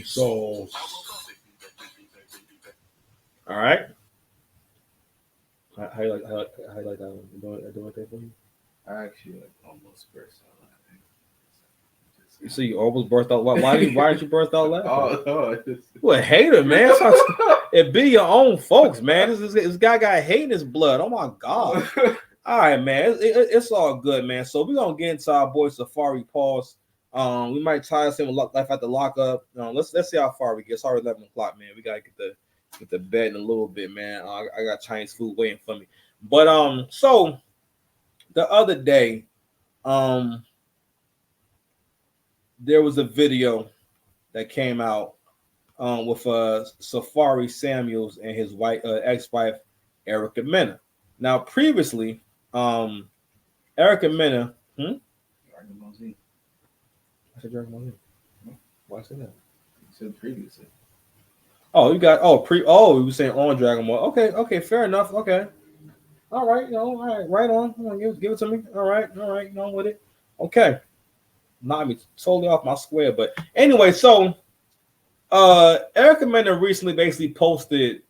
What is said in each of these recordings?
So, all right. How you like that one? Doing that for you? I actually like almost burst out You see, you almost burst out. Why did you burst out laughing? Oh, You a hater, man. It be your own folks, man. This guy got hate in his blood. Oh my god. All right, man. It's all good, man. So we're gonna get into our boy Safaree pause. We might tie us in with life at the lockup. Let's see how far we get. It's already 11 o'clock, man. We gotta get the bed in a little bit, man. I got Chinese food waiting for me. But so the other day, um, there was a video that came out with Safaree Samuels and his ex-wife Erica Mena. Now, previously, Erica Mena. Dragon Ball Z. I said Dragon Ball Z. Why say that? You said previously. Oh, you got you were saying on Dragon Ball. Okay, fair enough. Okay, all right, all right, right on. Come on, give it to me. All right, with it. Okay, not me totally off my square, but anyway, so Erica Mena recently basically posted.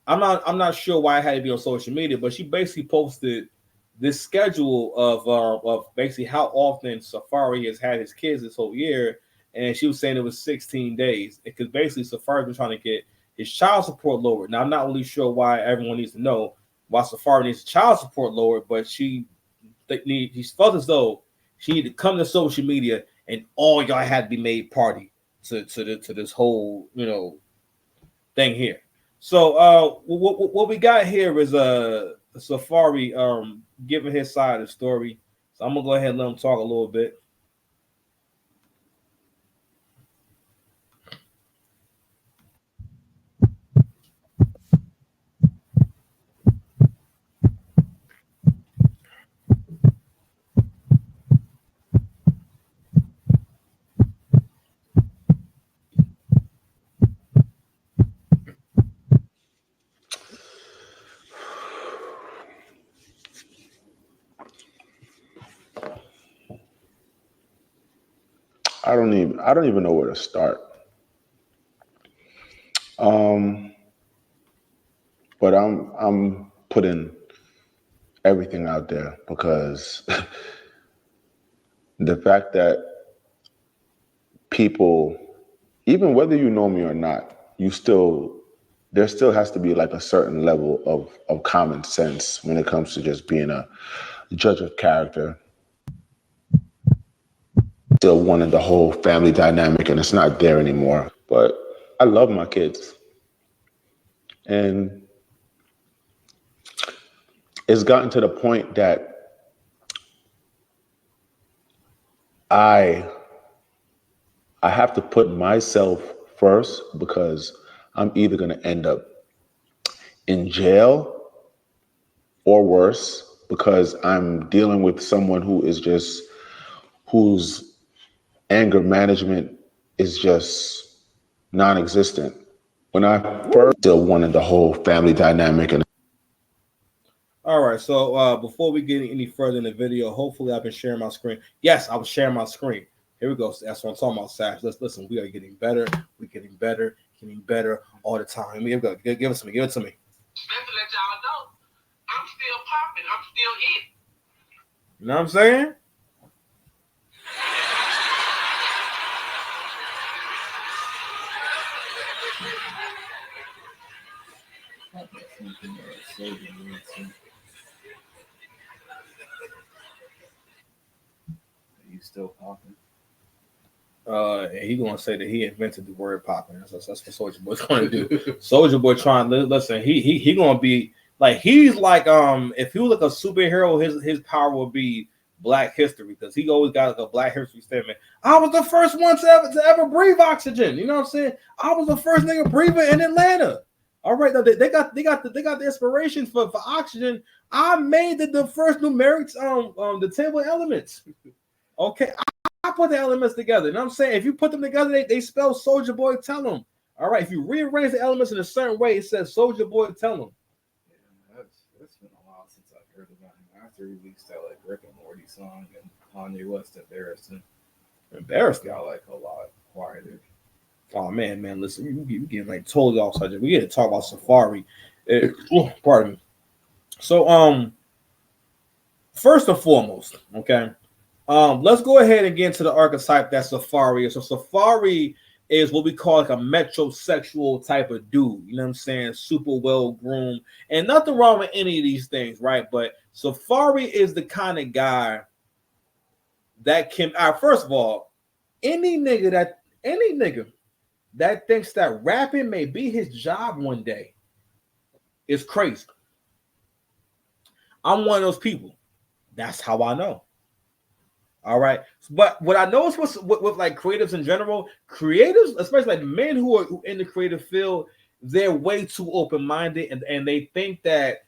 I'm not sure why it had to be on social media, but she basically posted this schedule of basically how often Safaree has had his kids this whole year, and she was saying it was 16 days because basically Safaree's been trying to get his child support lowered. Now I'm not really sure why everyone needs to know why Safaree needs child support lowered, but she felt as though she needed to come to social media and all y'all had to be made party to this whole thing here. So what we got here is Safaree giving his side of the story. So I'm gonna go ahead and let him talk a little bit. I don't even know where to start. Um, but I'm putting everything out there because the fact that people, even whether you know me or not, there still has to be like a certain level of common sense when it comes to just being a judge of character. Still wanted the whole family dynamic and it's not there anymore. But I love my kids. And it's gotten to the point that I I have to put myself first because I'm either going to end up in jail or worse because I'm dealing with someone whose anger management is just non-existent. When I first still wanted the whole family dynamic and All right. So before we get any further in the video, hopefully I've been sharing my screen. Yes, I was sharing my screen. Here we go. That's what I'm talking about, Sash. Let's listen. We are getting better. We're getting better all the time. Here we go. Give it to me. Give it to me. Just to let y'all know, I'm still popping. I'm still it. You know what I'm saying? You still popping? And he gonna say that he invented the word popping. That's what Soldier Boy's gonna do. Soldier Boy trying to listen. He gonna be like he's like if he was like a superhero, his power would be Black History because he always got like a Black History statement. I was the first one to ever breathe oxygen. You know what I'm saying? I was the first nigga breathing in Atlanta. All right, now they got the inspiration for oxygen. I made the first numerics the table of elements. Okay, I put the elements together. You know what I'm saying? If you put them together, they spell Soldier Boy Tell them. All right, if you rearrange the elements in a certain way, it says Soldier Boy Tell them. Yeah, that's been a while since I've heard about him. After he released that like Rick and Morty song and Kanye West embarrassed him. Embarrassed got like a lot quieter. Oh man, listen, we get like totally off subject. We get to talk about Safaree. Pardon me. So, first and foremost, okay, let's go ahead and get into the archetype that Safaree is. So, Safaree is what we call like a metrosexual type of dude. You know what I'm saying? Super well groomed, and nothing wrong with any of these things, right? But Safaree is the kind of guy that can. First of all, any nigga that thinks that rapping may be his job one day is crazy. I'm one of those people. That's how I know. All right. But what I know is with like creatives in general, creatives, especially like men who are in the creative field, they're way too open-minded and they think that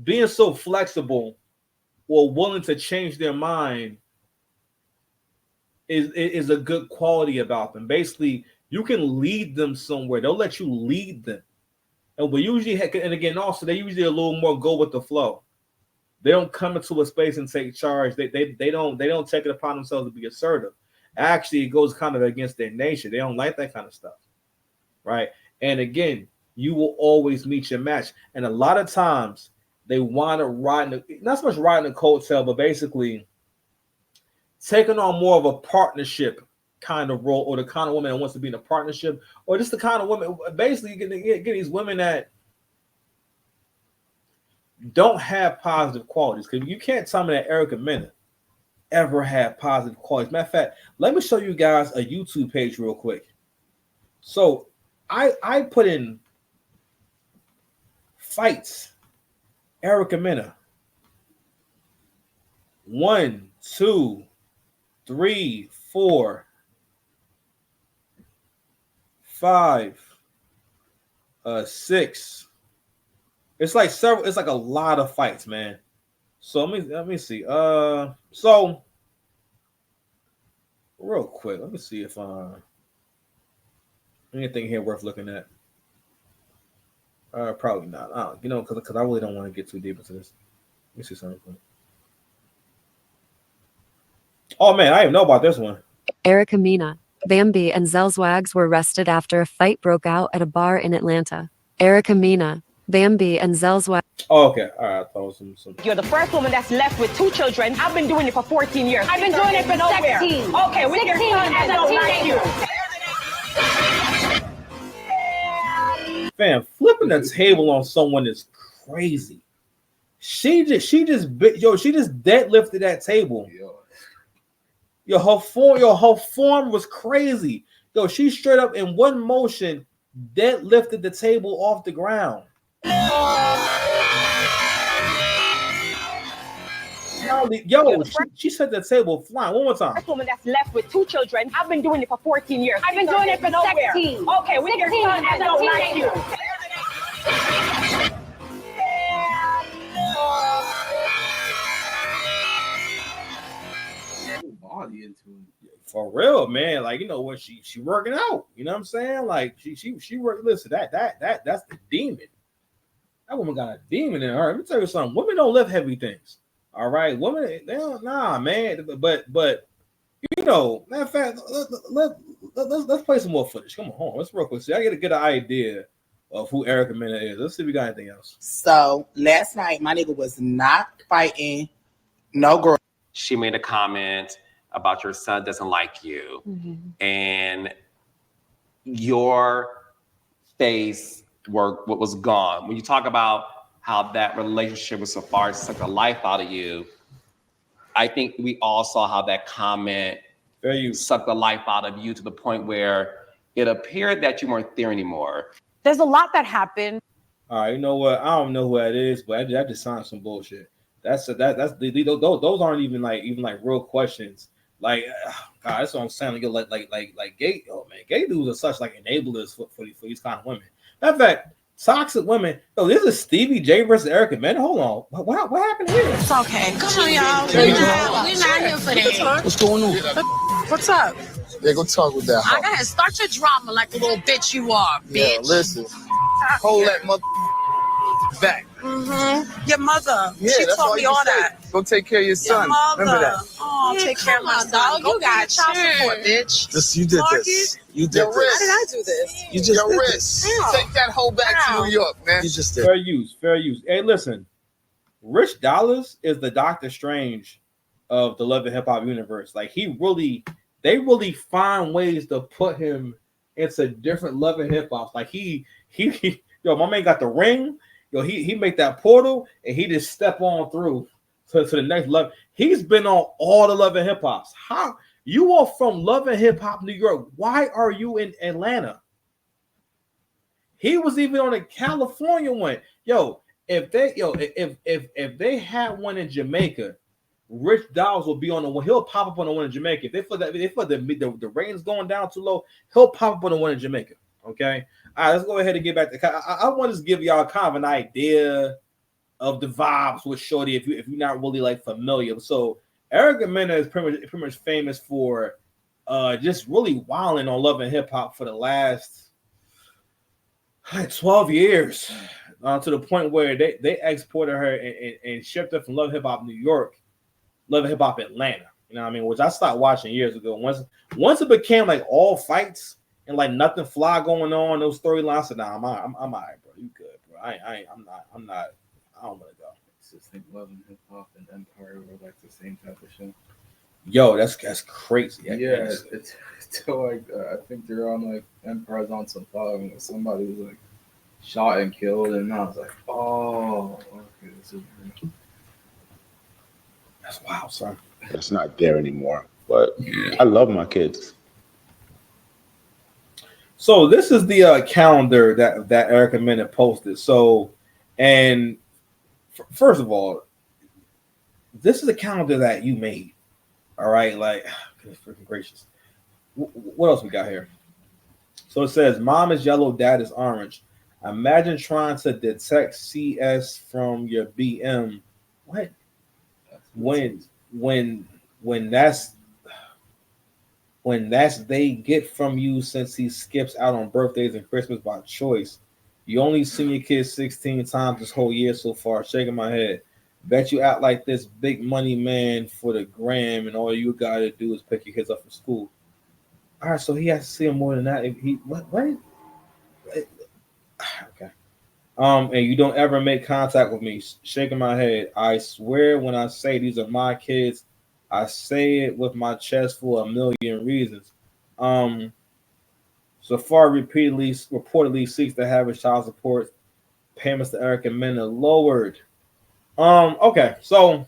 being so flexible or willing to change their mind is a good quality about them. Basically, you can lead them somewhere. They'll let you lead them. And we usually, and again, also they usually a little more go with the flow. They don't come into a space and take charge. They don't take it upon themselves to be assertive. Actually, it goes kind of against their nature. They don't like that kind of stuff, right? And again, you will always meet your match. And a lot of times they want to ride, not so much riding the coattail, but basically taking on more of a partnership kind of role, or the kind of woman that wants to be in a partnership, or just the kind of woman, basically get these women that don't have positive qualities. Because you can't tell me that Erica Mena ever had positive qualities. Matter of fact, let me show you guys a YouTube page real quick. So I put in fights Erica Mena. 1, 2, 3, 4, 5, 6. It's like several. It's like a lot of fights, man. So let me see. So real quick, let me see if anything here worth looking at. Probably not. Because I really don't want to get too deep into this. Let me see something. Oh man, I didn't know about this one. Erica Mena, Bambi, and Zellswags were arrested after a fight broke out at a bar in Atlanta. Erica Mena, Bambi, and Zellswags. Oh, okay. All right. I thought some. You're the first woman that's left with 2 children. I've been doing it for 14 years. I've been doing it for 16. Okay, with your son, I don't like you. Fam, flipping the table on someone is crazy. She just deadlifted that table. Yo, her form was crazy. Yo, she straight up in one motion deadlifted the table off the ground. Yo, she set the table flying. One more time. First woman that's left with 2 children. I've been doing it for 14 years. I've been doing it for 16. Okay, with your son, I don't like you. Body into him. For real, man. Like, you know what, she working out. You know what I'm saying? Like she work. Listen, that's the demon. That woman got a demon in her. Let me tell you something. Women don't lift heavy things. All right, women, they don't. Nah, man. But you know, matter of fact, let's play some more footage. Come on, let's real quick. See, I get an idea of who Erica Mena is. Let's see if we got anything else. So last night, my nigga was not fighting no girl. She made a comment about your son doesn't like you, and your face what was gone. When you talk about how that relationship with Safaree sucked the life out of you, I think we all saw how that comment sucked the life out of you to the point where it appeared that you weren't there anymore. There's a lot that happened. All right, you know what? I don't know who that is, but I just signed some bullshit. Those aren't even like real questions. Like, God, that's what I'm saying. Like gay. Oh man, gay dudes are such like enablers for these kind of women. Matter of fact, toxic women. Oh, this is Stevie J versus Erica Mena. Hold on, what happened here? It's okay. Come on, y'all. We're not here for that. What's going on? What's up? Yeah, go talk with that. I gotta start your drama like the little bitch you are, bitch. Yeah, listen. Hold that mother back. Your mother. Yeah, she that's taught me all that. Go take care of your son. Your mother. Remember that. Oh. Oh, take care of my dog. You got child support, bitch. This, you did Marcus, this. You did Your this. wrist. How did I do this? You just Your did wrist. this. Ow. Take that hoe back to New York, man. You just did. Fair use, fair use. Hey, listen, Rich Dollaz is the Doctor Strange of the Love and Hip Hop universe. Like they really find ways to put him into different Love and Hip Hops. Like he yo, my man got the ring. Yo, he make that portal and he just step on through to the next level. He's been on all the Love and Hip Hops. How you are from Love and Hip Hop New York? Why are you in Atlanta? He was even on a California one. Yo, if they had one in Jamaica, Rich Dollaz will be on the one. He'll pop up on the one in Jamaica. If they feel the ratings going down too low, he'll pop up on the one in Jamaica. Okay. All right, let's go ahead and get back to. I want to give y'all kind of an idea of the vibes with Shorty if you're not really like familiar. So Erica Mena is pretty much famous for just really wilding on Love and Hip Hop for the last 12 years, to the point where they exported her and shipped her from Love Hip Hop New York, Love Hip Hop Atlanta. You know what I mean? Which I stopped watching years ago. Once it became like all fights and like nothing fly going on, those storylines. I said, nah, I'm all right, bro. You good, bro? I'm not. I don't want to go. It's just think Love and Hip Hop and Empire were like the same type of show. Yo, that's crazy. Yeah, it's like I think they're on like Empire's on some fog and somebody was like shot and killed, and I was like, oh, okay, this is real. That's wild, son. It's not there anymore, but I love my kids. So this is the calendar that Erica Mena posted. So, and first of all, this is a calendar that you made. All right, like, goodness freaking gracious. What else we got here? So it says, "Mom is yellow, dad is orange. Imagine trying to detect CS from your BM. What? When that's they get from you since he skips out on birthdays and Christmas by choice. You only seen your kids 16 times this whole year so far. Shaking my head. Bet you act like this big money man for the gram, and all you gotta do is pick your kids up from school. All right, so he has to see him more than that. If he what? Okay. And you don't ever make contact with me. Shaking my head. I swear when I say these are my kids, I say it with my chest for a million reasons. Safaree reportedly seeks to have his child support payments to Erica Mena lowered. Okay, so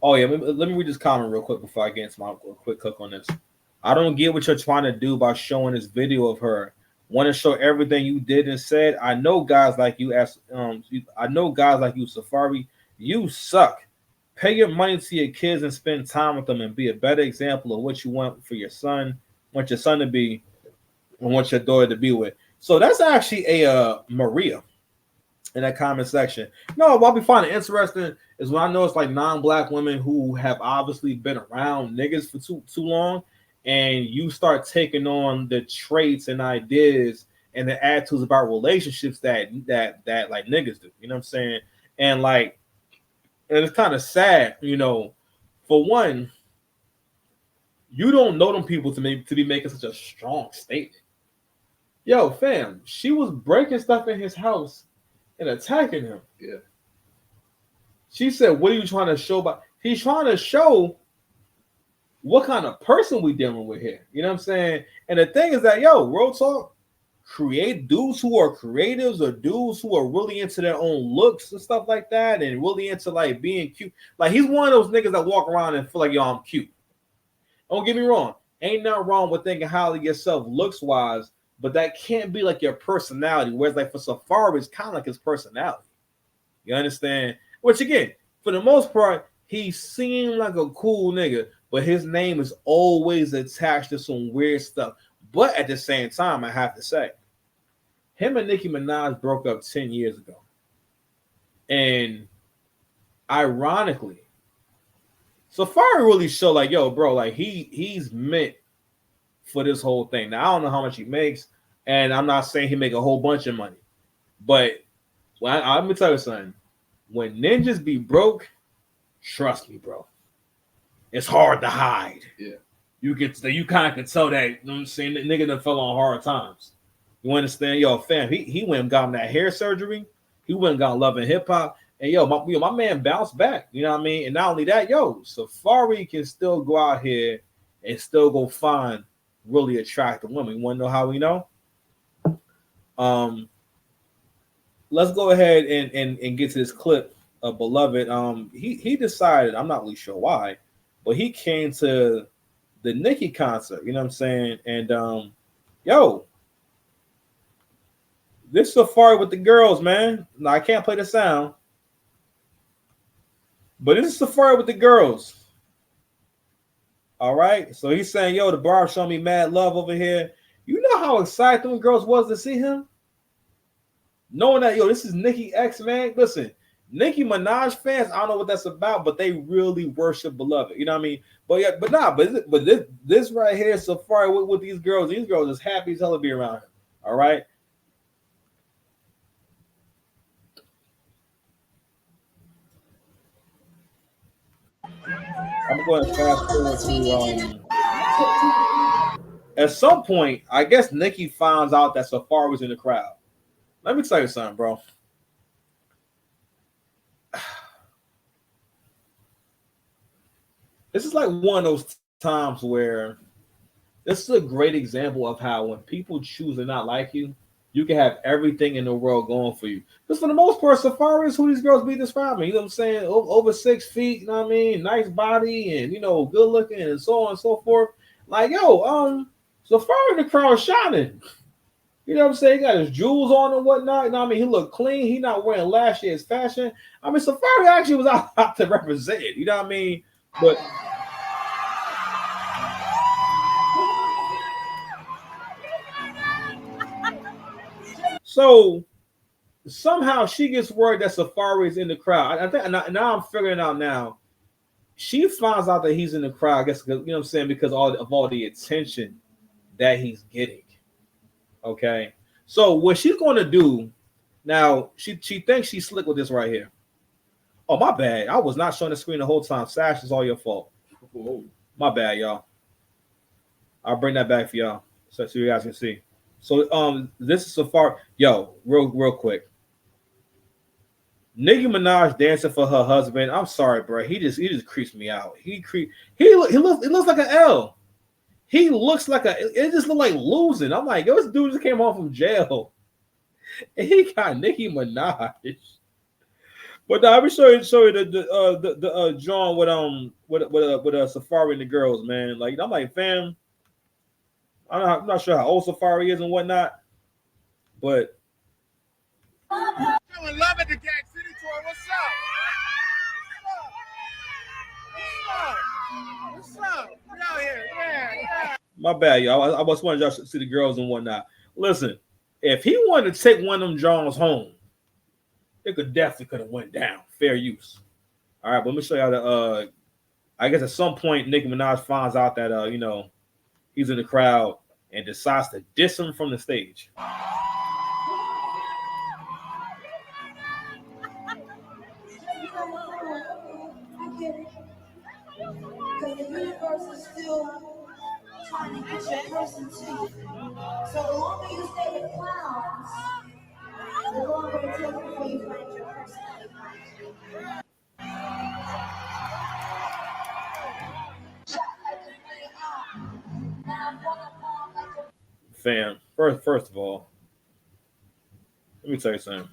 let me read this comment real quick before I get into my quick cook on this. I don't get what you're trying to do by showing this video of her. Want to show everything you did and said. I know guys like you, Safaree. You suck. Pay your money to your kids and spend time with them and be a better example of what you want for your son, want your son to be, and want your daughter to be with. So that's actually a Maria in that comment section. No, what I find it interesting is when I know it's like non-black women who have obviously been around niggas for too long, and you start taking on the traits and ideas and the attitudes about relationships that like niggas do. You know what I'm saying? And like, and it's kind of sad, you know. For one, you don't know them people to be making such a strong statement. Yo, fam, she was breaking stuff in his house and attacking him. Yeah. She said, "What are you trying to show?" He's trying to show what kind of person we dealing with here. You know what I'm saying? And the thing is that, yo, real talk, create dudes who are creatives or dudes who are really into their own looks and stuff like that, and really into like being cute. Like he's one of those niggas that walk around and feel like, yo, I'm cute. Don't get me wrong. Ain't nothing wrong with thinking highly of yourself looks wise, but that can't be like your personality. Whereas like for Safaree, it's kind of like his personality. You understand? Which again, for the most part, he seemed like a cool nigga, but his name is always attached to some weird stuff. But at the same time, I have to say, him and Nicki Minaj broke up 10 years ago. And ironically, Safaree really showed like, yo, bro, like he's meant for this whole thing. Now, I don't know how much he makes, and I'm not saying he make a whole bunch of money. But I'm going to tell you something. When ninjas be broke, trust me, bro. it's hard to hide. Yeah. You kind of can tell that, you know what I'm saying, the nigga that fell on hard times. You understand? Yo, fam, he went and got him that hair surgery. He went and got Love and Hip Hop. And yo, my man bounced back. You know what I mean? And not only that, yo, Safaree can still go out here and still go find really attractive women. You want to know how we know? Let's go ahead and get to this clip of Beloved. He decided, I'm not really sure why, but he came to the Nicki concert, you know what I'm saying? And yo, this Safaree with the girls, man. Now I can't play the sound, but this is Safaree with the girls. All right. So he's saying, yo, the bar showing me mad love over here. You know how excited them girls was to see him? Knowing that, yo, this is Nicki X, man. Listen, Nicki Minaj fans, I don't know what that's about, but they really worship Beloved. You know what I mean? But yeah, but this right here, Safaree with these girls is happy as hell to be around him. All right. I'm going to fast forward to at some point, I guess Nicki finds out that Safaree was in the crowd. Let me tell you something, bro. This is like one of those times where this is a great example of how when people choose to not like you, you can have everything in the world going for you. Because for the most part, Safaree is who these girls be describing. You know what I'm saying? Over 6 feet, you know what I mean? Nice body and, you know, good looking and so on and so forth. Like, yo, Safaree in the crowd shining. You know what I'm saying? He got his jewels on and whatnot. You know what I mean? He looked clean. He not wearing last year's fashion. I mean, Safaree actually was out to represent. You know what I mean? But so somehow she gets word that Safaree is in the crowd. I think now I'm figuring out now. She finds out that he's in the crowd. I guess, you know what I'm saying, because of all the attention that he's getting. Okay, so what she's going to do now? She thinks she's slick with this right here. Oh, my bad. I was not showing the screen the whole time. Sash, is all your fault. Whoa. My bad, y'all. I'll bring that back for y'all so you guys can see. So this is Safaree. Yo, real quick. Nicki Minaj dancing for her husband. I'm sorry, bro. He just creeps me out. He looks like an L. He looks like it just looked like losing. I'm like, yo, this dude just came home from jail. And he got Nicki Minaj. But let me show you the John with Safaree and the girls, man. Like, I'm like, fam, I'm not sure how old Safaree is and whatnot, but Feeling love at the Gang City tour. What's up? What's up? We out here. Yeah. my bad, y'all. I just wanted y'all to see the girls and whatnot. Listen, if he wanted to take one of them Johns home, it could have went down. Fair use. All right, but let me show y'all the. I guess at some point Nicki Minaj finds out that you know, he's in the crowd and decides to diss him from the stage. Because the universe is still trying to get your person to you. So the longer you stay with clowns, the longer it takes before you find your person. Fam, first of all, let me tell you something.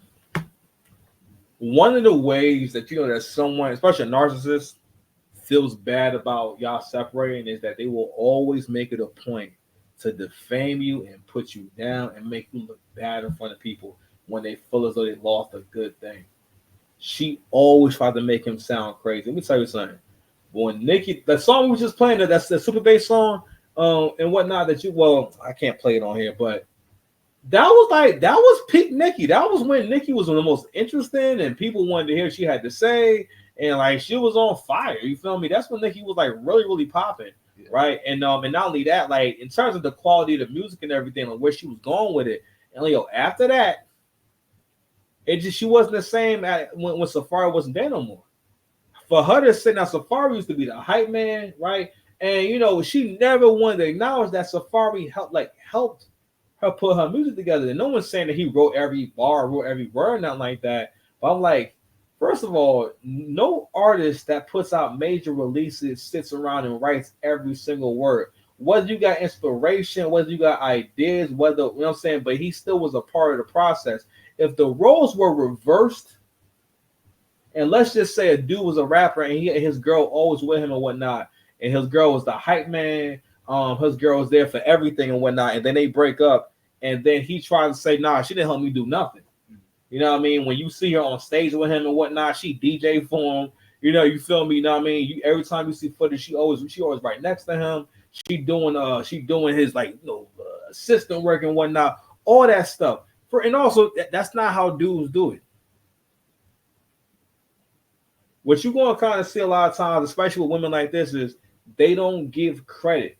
One of the ways that you know that someone, especially a narcissist, feels bad about y'all separating is that they will always make it a point to defame you and put you down and make you look bad in front of people when they feel as though they lost a good thing. She always tried to make him sound crazy. Let me tell you something. When Nicki, that song we were just playing, that's the super bass song, and whatnot. I can't play it on here, but that was peak Nicki. That was when Nicki was the most interesting, and people wanted to hear what she had to say, and like she was on fire. You feel me? That's when Nicki was like really, really popping, right? And not only that, like in terms of the quality of the music and everything, and where she was going with it, and after that, she wasn't the same when Safaree wasn't there no more. For her to say now, Safaree used to be the hype man, right? And you know, she never wanted to acknowledge that Safaree helped her put her music together. And no one's saying that he wrote every bar, wrote every word, nothing like that. But I'm like, first of all, no artist that puts out major releases sits around and writes every single word. Whether you got inspiration, whether you got ideas, whether you know what I'm saying, but he still was a part of the process. If the roles were reversed, and let's just say a dude was a rapper and his girl always with him and whatnot, and his girl was the hype man, his girl was there for everything and whatnot, and then they break up, and then he tries to say, nah, she didn't help me do nothing. You know what I mean? When you see her on stage with him and whatnot, she DJ for him. You know, you feel me? You know what I mean? Every time you see footage, she always right next to him. She doing his assistant work and whatnot, all that stuff. And also that's not how dudes do it. What you're going to kind of see a lot of times, especially with women like this, is they don't give credit.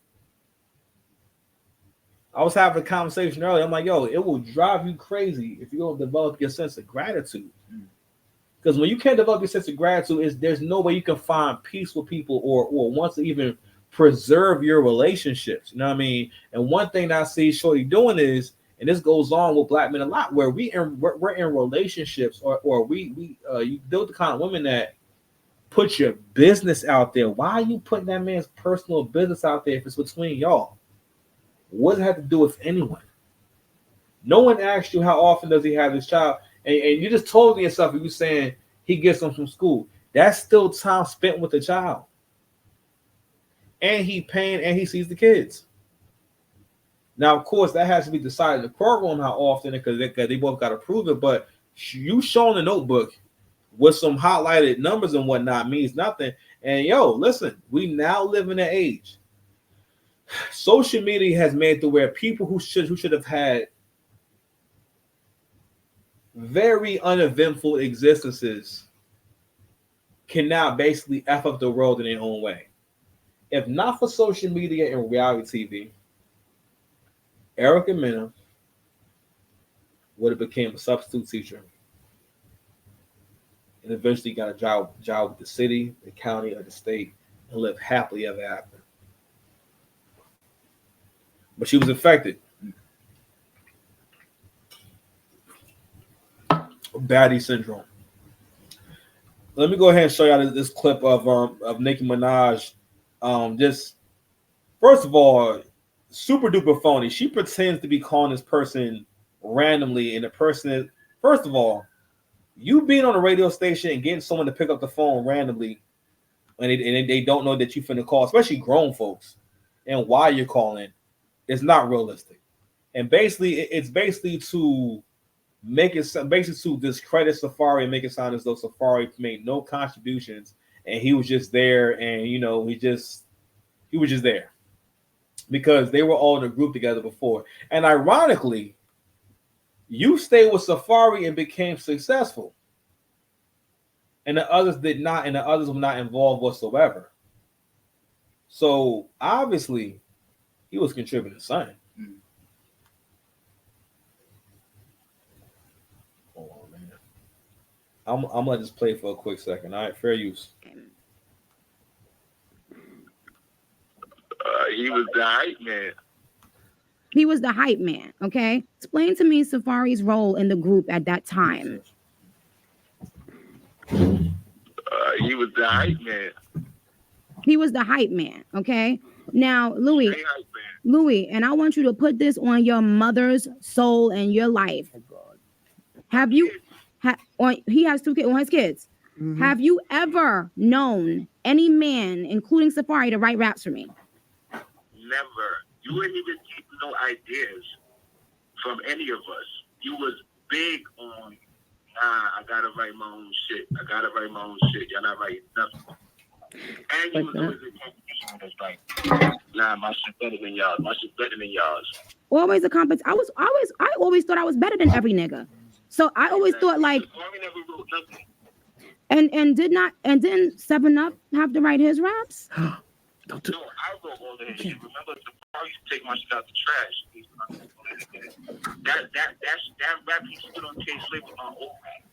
I was having a conversation earlier. I'm like, yo, it will drive you crazy if you don't develop your sense of gratitude. Because when you can't develop your sense of gratitude, there's no way you can find peace with people or want to even preserve your relationships. You know what I mean? And one thing that I see Shorty doing is, and this goes on with black men a lot, where we're in relationships or you deal with the kind of women that put your business out there. Why are you putting that man's personal business out there if it's between y'all? What does it have to do with anyone? No one asked you how often does he have his child, and you just told yourself, you saying he gets them from school. That's still time spent with the child, and he paying and he sees the kids. Now, of course, that has to be decided in the courtroom how often, because they both got to prove it. But you showing the notebook with some highlighted numbers and whatnot means nothing. And yo, listen, we now live in an age. Social media has made to where people who should have had very uneventful existences can now basically F up the world in their own way. If not for social media and reality TV, Erica Mena would have became a substitute teacher and eventually got a job with the city, the county, or the state, and lived happily ever after. But she was infected. Baddie syndrome. Let me go ahead and show y'all this clip of Nicki Minaj. Just first of all, super duper phony. She pretends to be calling this person randomly, and the person is, first of all, you being on a radio station and getting someone to pick up the phone randomly, and they don't know that you finna call, especially grown folks, and why you're calling, is not realistic. And basically, it's basically to make it basically to discredit Safaree and make it sound as though Safaree made no contributions and he was just there, and you know he was just there because they were all in a group together before. And ironically, you stayed with Safaree and became successful, and the others did not, and the others were not involved whatsoever. So obviously, he was contributing something. Hold on, man. I'm gonna just play for a quick second. All right, fair use. He was the hype man. He was the hype man, okay? Explain to me Safaree's role in the group at that time. He was the hype man. He was the hype man, okay? Now, Louis, and I want you to put this on your mother's soul and your life. Have you, he has 2 kids, on his kids. Mm-hmm. Have you ever known any man, including Safaree, to write raps for me? Never. You wouldn't even keep no ideas from any of us. You was big on, I gotta write my own shit. You're not writing nothing. And you was always in competition with us, like, nah, my shit better than y'all's. Always a competition. I always thought I was better than every nigga. So I always thought like, and didn't 7 Up have to write his raps? No, I wrote all of his shit. Remember, I used to take my shit out the trash. That rap he stood on K-Slip was my old rap.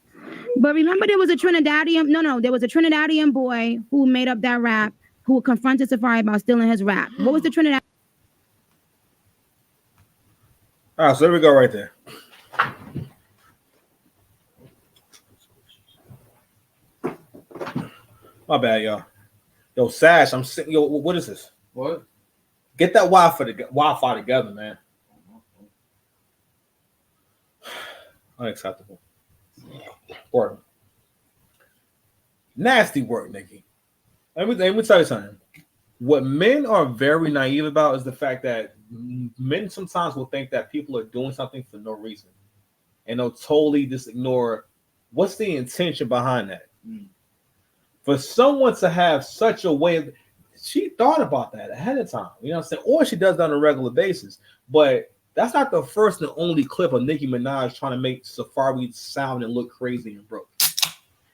But remember, there was a Trinidadian. No, there was a Trinidadian boy who made up that rap who confronted Safaree about stealing his rap. What was the Trinidad? All right, so there we go, right there. My bad, y'all. Yo, Sash, I'm sitting. Yo, what is this? What? Get that Wi-Fi together, man. Unacceptable. Work. Nasty work, Nicki. Let me tell you something. What men are very naive about is the fact that men sometimes will think that people are doing something for no reason, and they'll totally just ignore what's the intention behind that. For someone to have such a way of, she thought about that ahead of time, you know what I'm saying? Or she does that on a regular basis. But that's not the first and only clip of Nicki Minaj trying to make Safaree sound and look crazy and broke.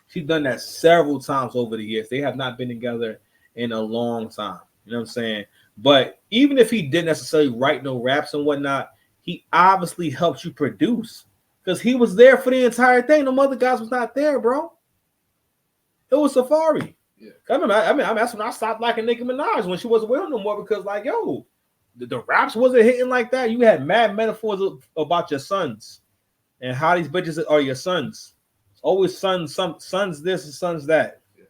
She's done that several times over the years. They have not been together in a long time. You know what I'm saying? But even if he didn't necessarily write no raps and whatnot, he obviously helped you produce because he was there for the entire thing. No other guys was not there, bro. It was Safaree. Yeah. I mean, that's when I stopped liking Nicki Minaj when she wasn't with him no more because, like, yo, the raps wasn't hitting like that. You had mad metaphors about your sons and how these bitches are your sons. It's always sons this and sons that. Yeah.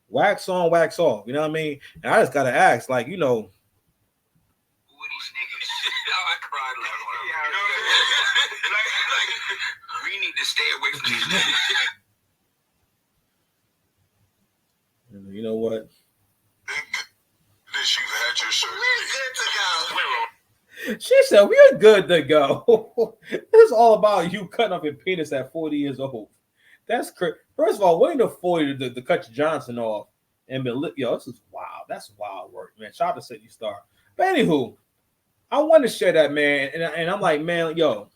Wax on, wax off. You know what I mean? And I just gotta ask, like, you know. Who are these niggas? I cried like, we need to stay away from these niggas. You know what? You've had your surgery. We're good to go. She said, we're good to go. This is all about you cutting off your penis at 40 years old. That's crazy. First of all, waiting to 40 to cut your Johnson off and be lit. Yo, this is wild. That's wild work, man. Shout out to City Star. But anywho, I want to share that, man. And I'm like, man, yo.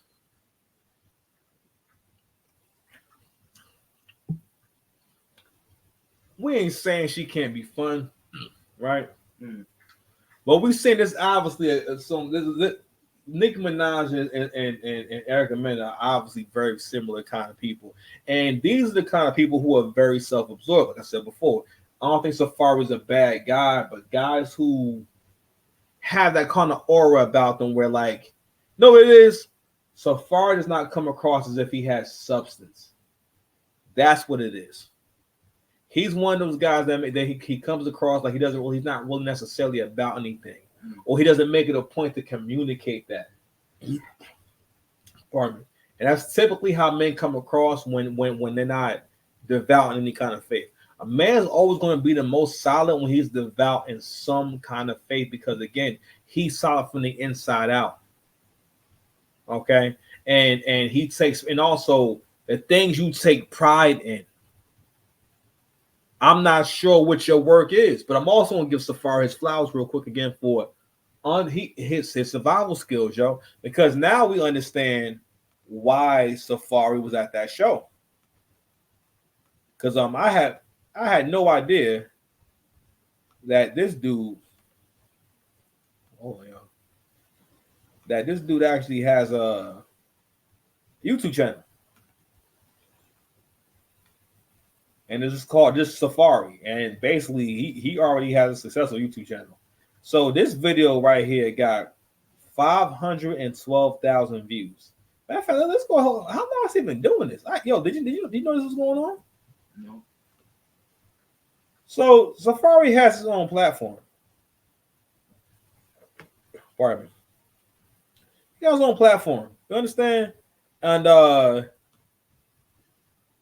We ain't saying she can't be fun, right? But we saying this obviously. Nicki Minaj and Erica Mena are obviously very similar kind of people, and these are the kind of people who are very self-absorbed. Like I said before, I don't think Safaree is a bad guy, but guys who have that kind of aura about them, where like, no, it is. Safaree does not come across as if he has substance. That's what it is. He's one of those guys that he comes across like he's not really necessarily about anything, or he doesn't make it a point to communicate that. Pardon me. And that's typically how men come across when they're not devout in any kind of faith. A man's always going to be the most solid when he's devout in some kind of faith, because again, he's solid from the inside out. Okay, and he takes, and also the things you take pride in. I'm not sure what your work is, but I'm also gonna give Safaree his flowers real quick again for his survival skills, yo. Because now we understand why Safaree was at that show. Because I had no idea that this dude, that this dude actually has a YouTube channel. And this is called just Safaree. And basically, he already has a successful YouTube channel. So this video right here got 512,000 views. Matter of fact, let's go. How long has he been doing this? Did you know this was going on? No. So Safaree has his own platform. Pardon me. He has his own platform. You understand? And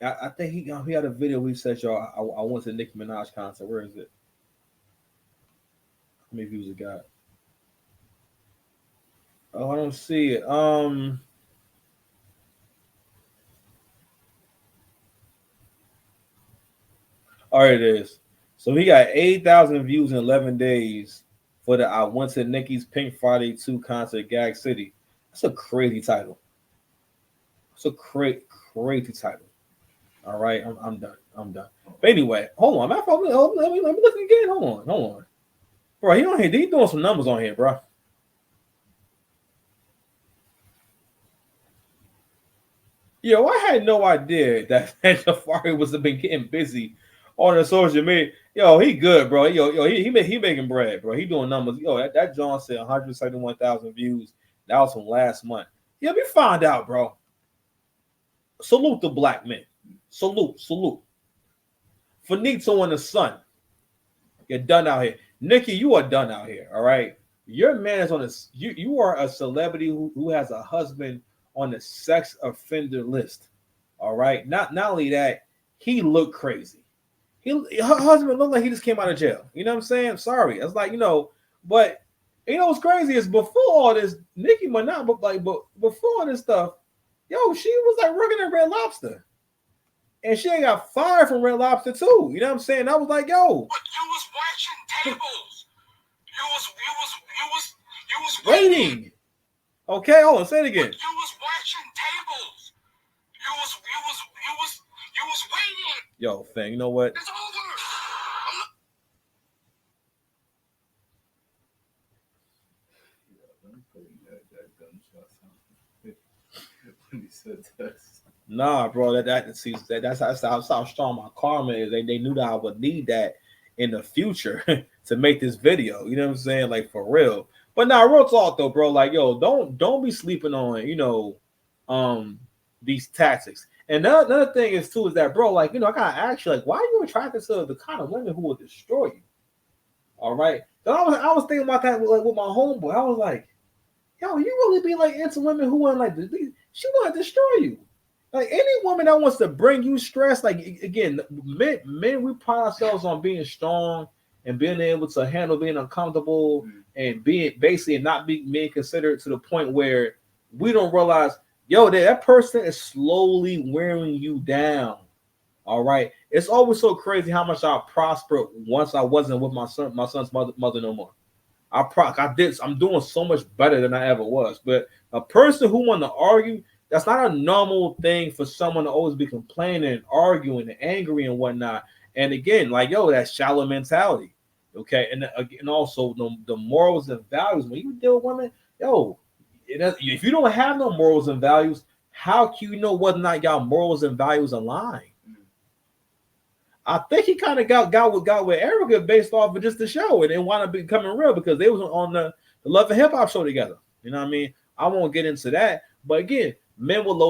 I think he had a video where he said, "Y'all, I went to Nicki Minaj concert. Where is it? How many views it got? Oh, I don't see it. Oh, it is. So he got 8,000 views in 11 days for the I went to Nicki's Pink Friday 2 concert, Gag City. That's a crazy title. It's a crazy title. All right, I'm done. But anyway, hold on. Let me look again. Hold on. Bro, he on here. He's doing some numbers on here, bro. Yo, I had no idea that Safaree was been getting busy on the social media. Yo, he good, bro. Yo, he making bread, bro. He doing numbers. Yo, that John said 171,000 views. That was from last month. Yeah, we found out, bro. Salute the black men. Salute. Finito and the son. You're done out here. Nicki, you are done out here. All right. Your man is on this. You are a celebrity who has a husband on the sex offender list. All right. Not only that, he looked crazy. Her husband looked like he just came out of jail. You know what I'm saying? Sorry. It's like, but what's crazy is before all this, Nicki Minaj, but before all this stuff, yo, she was like working at Red Lobster. And she ain't got fired from Red Lobster too. You know what I'm saying? I was like, yo. But you was watching tables. You was waiting. Okay, hold on, say it again. But you was watching tables. You was waiting. Yo, fam, you know what? It's over. When he said that. Nah, bro, that's how strong my karma is. They knew that I would need that in the future to make this video. You know what I'm saying? Like for real. But nah, real talk though, bro. Like, yo, don't be sleeping on these tactics. And another thing is too is that, bro, like, I gotta ask you, like, why are you attracted to the kind of women who will destroy you? All right. So I was thinking about that with my homeboy. I was like, yo, you really be like into women who want like she want to destroy you. Like any woman that wants to bring you stress, like again, men we pride ourselves on being strong and being able to handle being uncomfortable and being basically not being considered to the point where we don't realize, yo, that person is slowly wearing you down. All right. It's always so crazy how much I prospered once I wasn't with my son's mother no more. I'm doing so much better than I ever was. But a person who want to argue, that's not a normal thing for someone to always be complaining and arguing and angry and whatnot. And again, like, yo, that's shallow mentality. Okay. And also the morals and values. When you deal with women, yo, if you don't have no morals and values, how can you know whether or not y'all morals and values align? I think he kind of got with Erica based off of just the show, and it wound up becoming real because they was on the Love and Hip Hop show together. You know what I mean? I won't get into that, but again, men with low